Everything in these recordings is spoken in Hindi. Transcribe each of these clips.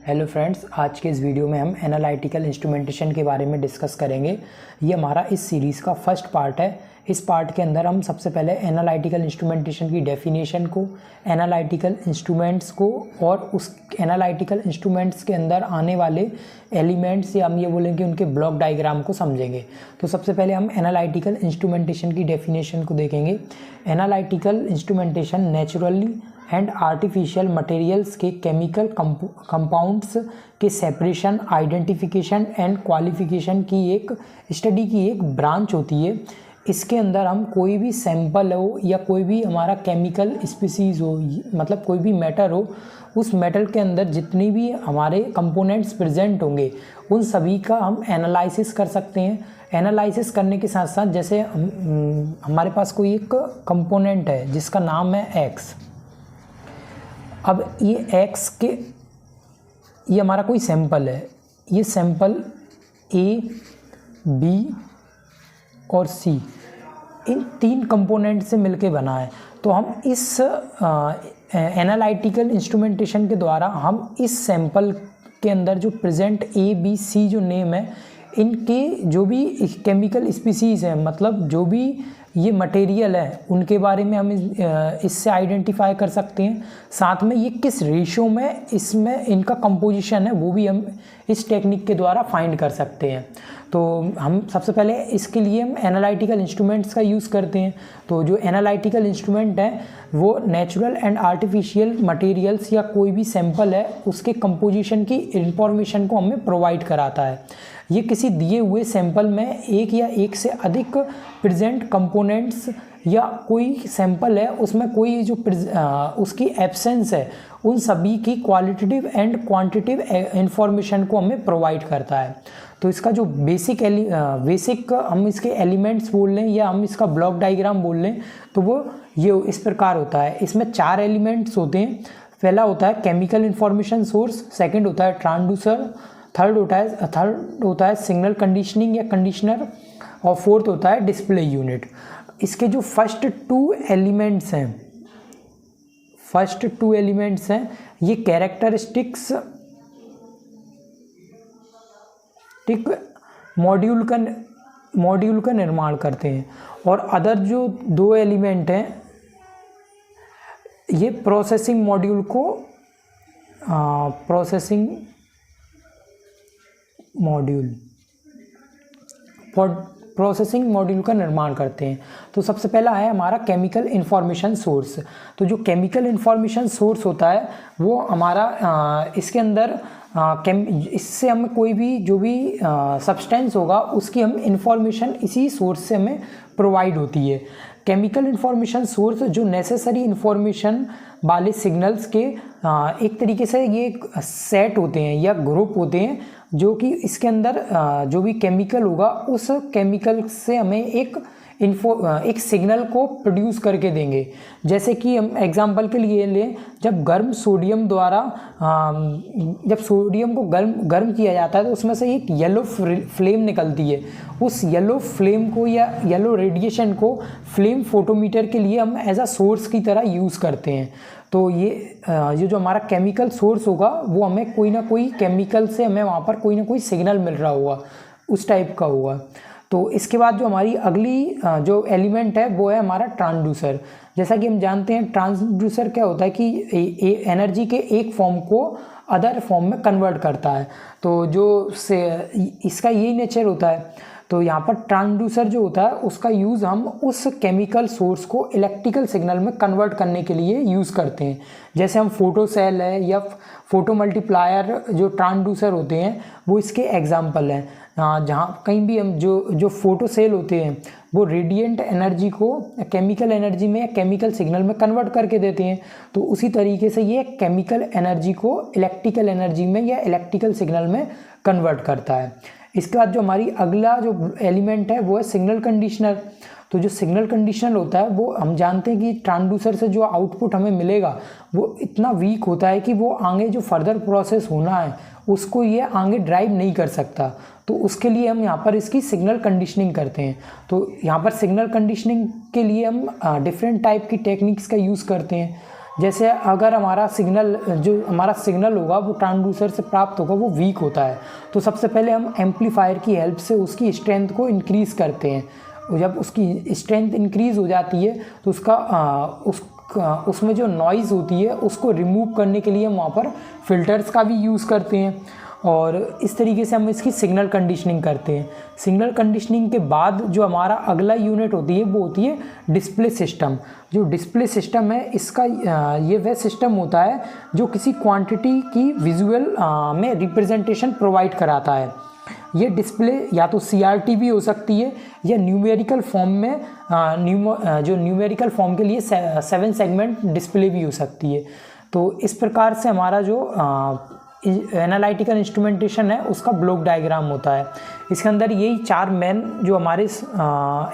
हेलो फ्रेंड्स, आज के इस वीडियो में हम एनालिटिकल इंस्ट्रूमेंटेशन के बारे में डिस्कस करेंगे। ये हमारा इस सीरीज़ का फर्स्ट पार्ट है। इस पार्ट के अंदर हम सबसे पहले एनालिटिकल इंस्ट्रूमेंटेशन की डेफिनेशन को, एनालिटिकल इंस्ट्रूमेंट्स को और उस एनालिटिकल इंस्ट्रूमेंट्स के अंदर आने वाले एलिमेंट्स या हम ये बोलेंगे उनके ब्लॉक डायग्राम को समझेंगे। तो सबसे पहले हम एनालिटिकल इंस्ट्रूमेंटेशन की डेफिनेशन को देखेंगे। Analytical instrumentation naturally and artificial materials के केमिकल कंपाउंड्स के सेपरेशन, आइडेंटिफिकेशन एंड क्वालिफिकेशन की एक स्टडी की एक ब्रांच होती है। इसके अंदर हम कोई भी सैंपल हो या कोई भी हमारा केमिकल स्पीसीज़ हो, मतलब कोई भी मैटर हो, उस मैटर के अंदर जितनी भी हमारे कंपोनेंट्स प्रेजेंट होंगे उन सभी का हम एनालिसिस कर सकते हैं। एनालिसिस करने के साथ साथ जैसे हमारे पास कोई एक कंपोनेंट है जिसका नाम है एक्स। अब ये एक्स के, ये हमारा कोई सैंपल है, ये सैंपल ए, बी और सी इन तीन कंपोनेंट से मिलके बना है। तो हम इस एनालिटिकल इंस्ट्रूमेंटेशन के द्वारा हम इस सैंपल के अंदर जो प्रेजेंट ए, बी, सी जो नेम है, इनके जो भी केमिकल स्पीसीज़ हैं, मतलब जो भी ये मटेरियल है, उनके बारे में हम इससे आइडेंटिफाई कर सकते हैं। साथ में ये किस रेशियो में इसमें इनका कंपोजिशन है वो भी हम इस टेक्निक के द्वारा फाइंड कर सकते हैं। तो हम सबसे पहले इसके लिए हम एनालिटिकल इंस्ट्रूमेंट्स का यूज़ करते हैं। तो जो एनालिटिकल इंस्ट्रूमेंट है वो नेचुरल एंड आर्टिफिशियल मटेरियल्स या कोई भी सैंपल है उसके कंपोजिशन की इंफॉर्मेशन को हमें प्रोवाइड कराता है। ये किसी दिए हुए सैंपल में एक या एक से अधिक प्रेजेंट कंपोनेंट्स या कोई सैंपल है उसमें कोई जो उसकी एब्सेंस है, उन सभी की क्वालिटेटिव एंड क्वांटिटेटिव इंफॉर्मेशन को हमें प्रोवाइड करता है। तो इसका जो बेसिक हम इसके एलिमेंट्स बोल लें या हम इसका ब्लॉक डायग्राम बोल लें तो वो ये इस प्रकार होता है। इसमें 4 एलिमेंट्स होते हैं। पहला होता है केमिकल इंफॉर्मेशन सोर्स, सेकेंड होता है ट्रांसड्यूसर, थर्ड होता है सिग्नल कंडीशनिंग या कंडीशनर और फोर्थ होता है डिस्प्ले यूनिट। इसके जो फर्स्ट टू एलिमेंट्स हैं ये कैरेक्टरिस्टिक्स मॉड्यूल का निर्माण करते हैं और अदर जो 2 एलिमेंट हैं ये प्रोसेसिंग मॉड्यूल का निर्माण करते हैं। तो सबसे पहला है हमारा केमिकल इंफॉर्मेशन सोर्स। तो जो केमिकल इंफॉर्मेशन सोर्स होता है वो हमारा इसके अंदर इससे हमें कोई भी जो भी सब्सटेंस होगा उसकी हम इंफॉर्मेशन इसी सोर्स से हमें प्रोवाइड होती है। केमिकल इंफॉर्मेशन सोर्स जो नेसेसरी इंफॉर्मेशन वाले सिग्नल्स के एक तरीके से ये सेट होते हैं या ग्रुप होते हैं जो कि इसके अंदर जो भी केमिकल होगा उस केमिकल से हमें एक सिग्नल को प्रोड्यूस करके देंगे। जैसे कि हम एग्जांपल के लिए लें, जब सोडियम को गर्म किया जाता है तो उसमें से एक येलो फ्लेम निकलती है। उस येलो फ्लेम को या येलो रेडिएशन को फ्लेम फोटोमीटर के लिए हम एज अ सोर्स की तरह यूज़ करते हैं। तो ये जो हमारा केमिकल सोर्स होगा वो हमें कोई ना कोई केमिकल से हमें वहाँ पर कोई ना कोई सिग्नल मिल रहा होगा, उस टाइप का होगा। तो इसके बाद जो हमारी अगली जो एलिमेंट है वो है हमारा ट्रांसड्यूसर। जैसा कि हम जानते हैं ट्रांसड्यूसर क्या होता है कि एनर्जी के एक फॉर्म को अदर फॉर्म में कन्वर्ट करता है। तो इसका यही नेचर होता है। तो यहाँ पर ट्रांसड्यूसर जो होता है उसका यूज़ हम उस केमिकल सोर्स को इलेक्ट्रिकल सिग्नल में कन्वर्ट करने के लिए यूज़ करते हैं। जैसे हम फोटो सेल है या फोटो मल्टीप्लायर जो ट्रांसड्यूसर होते हैं वो इसके एग्जाम्पल हैं। जहाँ कहीं भी हम जो फोटो सेल होते हैं वो रेडिएंट एनर्जी को केमिकल एनर्जी में या केमिकल सिग्नल में कन्वर्ट करके देते हैं। तो उसी तरीके से ये केमिकल एनर्जी को इलेक्ट्रिकल एनर्जी में या इलेक्ट्रिकल सिग्नल में कन्वर्ट करता है। इसके बाद जो हमारी अगला जो एलिमेंट है वो है सिग्नल कंडीशनर। तो जो सिग्नल कंडीशनर होता है वो हम जानते हैं कि ट्रांसड्यूसर से जो आउटपुट हमें मिलेगा वो इतना वीक होता है कि वो आगे जो फर्दर प्रोसेस होना है उसको ये आगे ड्राइव नहीं कर सकता। तो उसके लिए हम यहाँ पर इसकी सिग्नल कंडीशनिंग करते हैं। तो यहाँ पर सिग्नल कंडीशनिंग के लिए हम डिफरेंट टाइप की टेक्निक्स का यूज़ करते हैं। जैसे अगर हमारा सिग्नल होगा वो ट्रांसड्यूसर से प्राप्त होगा वो वीक होता है, तो सबसे पहले हम एम्पलीफायर की हेल्प से उसकी स्ट्रेंथ को इंक्रीज़ करते हैं। जब उसकी स्ट्रेंथ इंक्रीज़ हो जाती है तो उसमें जो नॉइज़ होती है उसको रिमूव करने के लिए हम वहाँ पर फिल्टर्स का भी यूज़ करते हैं, और इस तरीके से हम इसकी सिग्नल कंडीशनिंग करते हैं। सिग्नल कंडीशनिंग के बाद जो हमारा अगला यूनिट होती है वो होती है डिस्प्ले सिस्टम। जो डिस्प्ले सिस्टम है इसका ये वह सिस्टम होता है जो किसी क्वांटिटी की विजुअल में रिप्रेजेंटेशन प्रोवाइड कराता है। ये डिस्प्ले या तो CRT भी हो सकती है या न्यूमेरिकल फॉर्म में जो न्यूमेरिकल फॉर्म के लिए 7 सेगमेंट डिस्प्ले भी हो सकती है। तो इस प्रकार से हमारा जो एनालिटिकल इंस्ट्रूमेंटेशन है उसका ब्लॉक डायग्राम होता है। इसके अंदर यही 4 मेन जो हमारे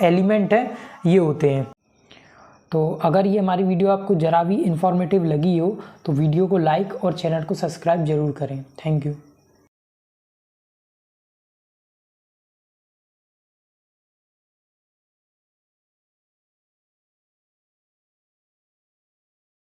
एलिमेंट हैं ये होते हैं। तो अगर ये हमारी वीडियो आपको ज़रा भी इंफॉर्मेटिव लगी हो तो वीडियो को लाइक और चैनल को सब्सक्राइब ज़रूर करें। Thank you.